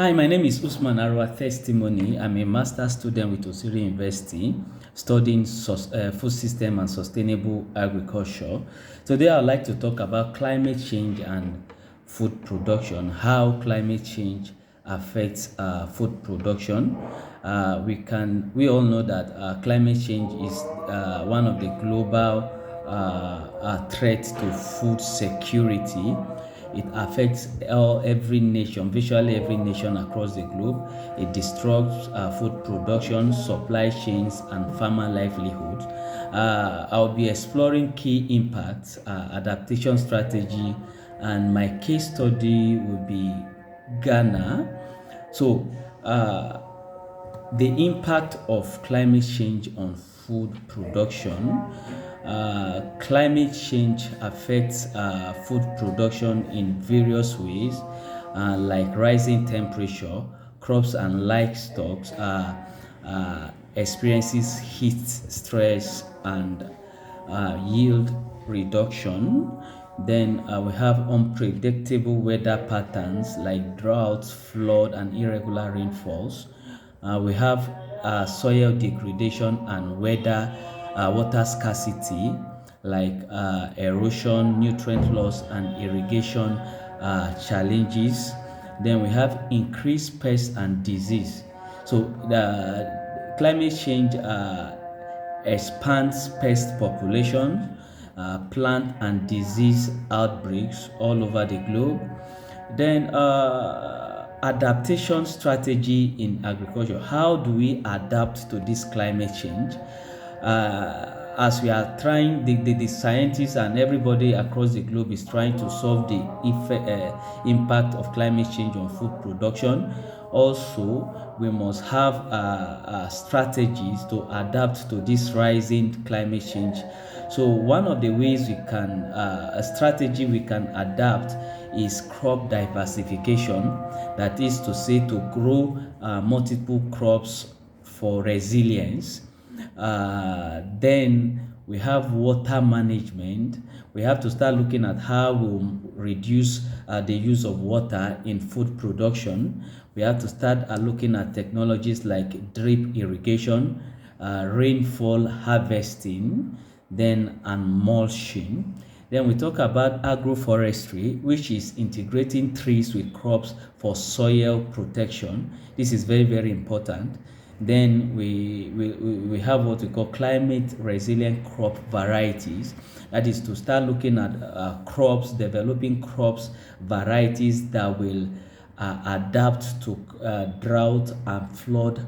Hi, my name is Usman Arwa Testimony. I'm a master's student with Osiri University studying food system and sustainable agriculture. Today, I'd like to talk about climate change and food production, how climate change affects food production. We all know that climate change is one of the global threat to food security. It affects every nation, virtually every nation across the globe. It disrupts food production, supply chains, and farmer livelihoods. I'll be exploring key impacts, adaptation strategy, and my case study will be Ghana. So, the impact of climate change on food production. Climate change affects food production in various ways, like rising temperature. Crops and livestock experiences heat stress and yield reduction. Then we have unpredictable weather patterns like droughts, flood, and irregular rainfalls. We have soil degradation and water scarcity like erosion, nutrient loss, and irrigation challenges. Then we have increased pests and disease. So the climate change expands pest population, plant and disease outbreaks all over the globe. Then adaptation strategy in agriculture. How do we adapt to this climate change? As we are trying, the scientists and everybody across the globe is trying to solve the impact of climate change on food production. Also, we must have strategies to adapt to this rising climate change. So one of the ways a strategy we can adapt is crop diversification. That is to say, to grow multiple crops for resilience. Then we have water management. We have to start looking at how we reduce the use of water in food production. We have to start looking at technologies like drip irrigation, rainfall harvesting, then and mulching. Then we talk about agroforestry, which is integrating trees with crops for soil protection. This is very, very important. Then we have what we call climate resilient crop varieties. That is to start looking at developing crops varieties that will adapt to drought and flood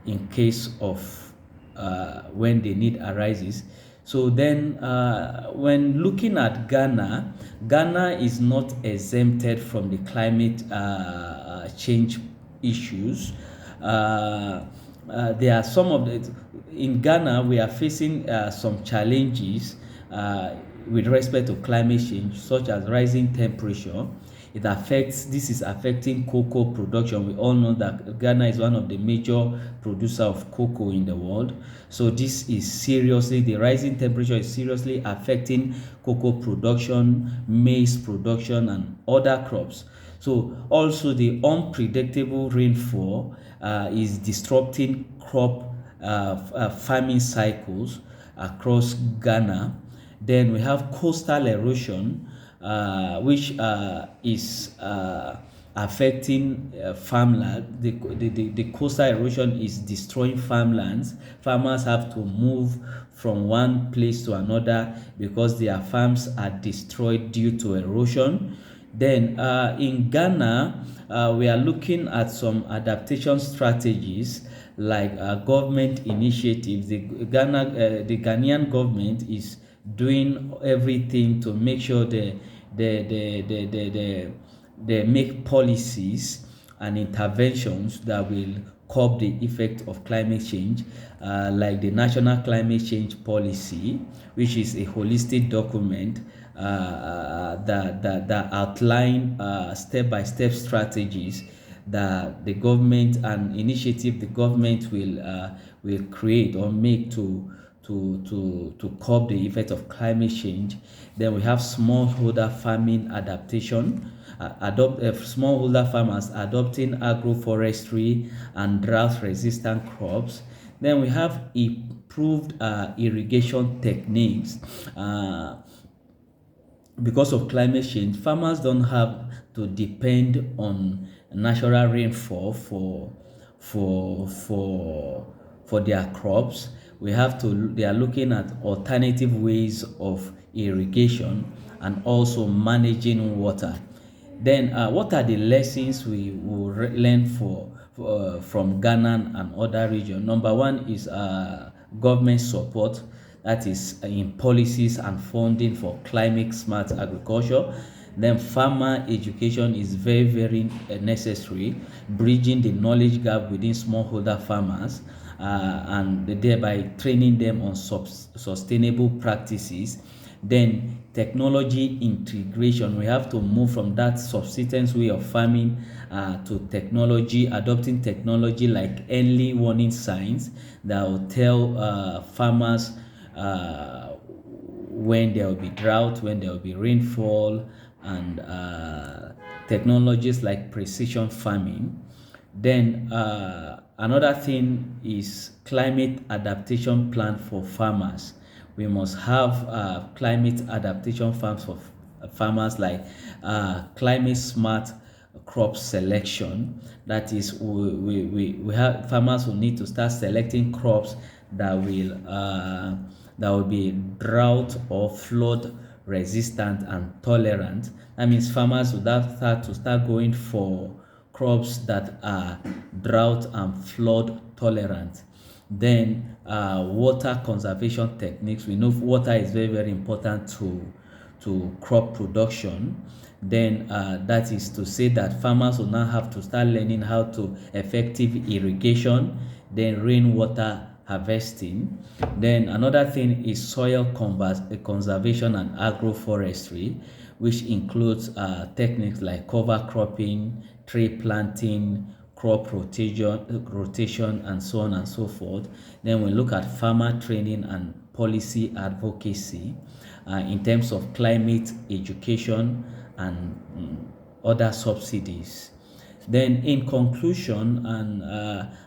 in case of when the need arises. So then, when looking at Ghana, Ghana is not exempted from the climate change issues. There are some of the in Ghana we are facing some challenges with respect to climate change, such as rising temperature. This is affecting cocoa production. We all know that Ghana is one of the major producer of cocoa in the world. So the rising temperature is seriously affecting cocoa production, maize production, and other crops. So also the unpredictable rainfall is disrupting crop farming cycles across Ghana. Then we have coastal erosion, which is affecting farmland. The coastal erosion is destroying farmlands. Farmers have to move from one place to another because their farms are destroyed due to erosion. Then in Ghana, we are looking at some adaptation strategies like government initiatives. The Ghanaian government is doing everything to make sure they make policies and interventions that will curb the effect of climate change, like the National Climate Change Policy, which is a holistic document that outline step-by-step strategies that the government and initiative the government will create or make to curb the effect of climate change. Then we have smallholder farming adaptation. smallholder farmers adopting agroforestry and drought-resistant crops. Then we have improved irrigation techniques. Because of climate change, farmers don't have to depend on natural rainfall for their crops. They are looking at alternative ways of irrigation and also managing water. Then what are the lessons we will learn from Ghana and other regions? Number one is government support, that is in policies and funding for climate smart agriculture. Then farmer education is very necessary, bridging the knowledge gap within smallholder farmers and thereby training them on sustainable practices. Then technology integration, we have to move from that subsistence way of farming to technology, adopting technology like early warning signs that will tell farmers when there will be drought, when there will be rainfall, and technologies like precision farming. Then another thing is climate adaptation plan for farmers. We must have climate adaptation farms for farmers, like climate smart crop selection. That is, we have farmers who need to start selecting crops that will be drought or flood resistant and tolerant. That means farmers would have to start going for crops that are drought and flood tolerant. Then water conservation techniques. We know water is very important to crop production. Then that is to say that farmers will now have to start learning how to effective irrigation, then rainwater harvesting. Then another thing is soil conservation and agroforestry, which includes techniques like cover cropping, tree planting, crop rotation, and so on and so forth. Then we look at farmer training and policy advocacy in terms of climate education and other subsidies. Then in conclusion, and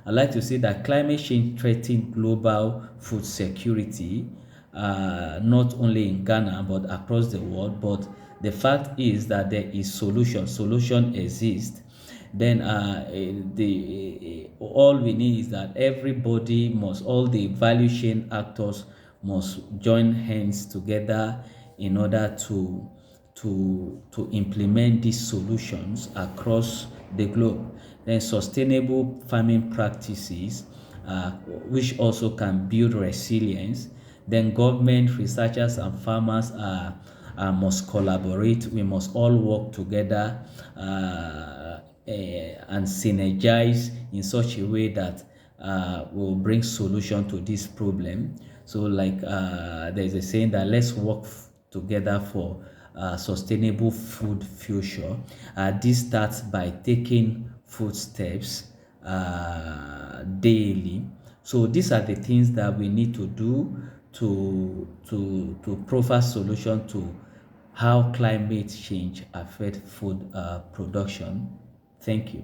I'd like to say that climate change threatens global food security, not only in Ghana but across the world. But the fact is that there is solution exists. Then all we need is that all the value chain actors must join hands together in order to implement these solutions across the globe. Then sustainable farming practices, which also can build resilience. Then government, researchers, and farmers must collaborate. We must all work together and synergize in such a way that will bring solution to this problem. So like there's a saying that let's work together for sustainable food future. This starts by taking food steps daily. So these are the things that we need to do to provide solution to how climate change affect food production. Thank you.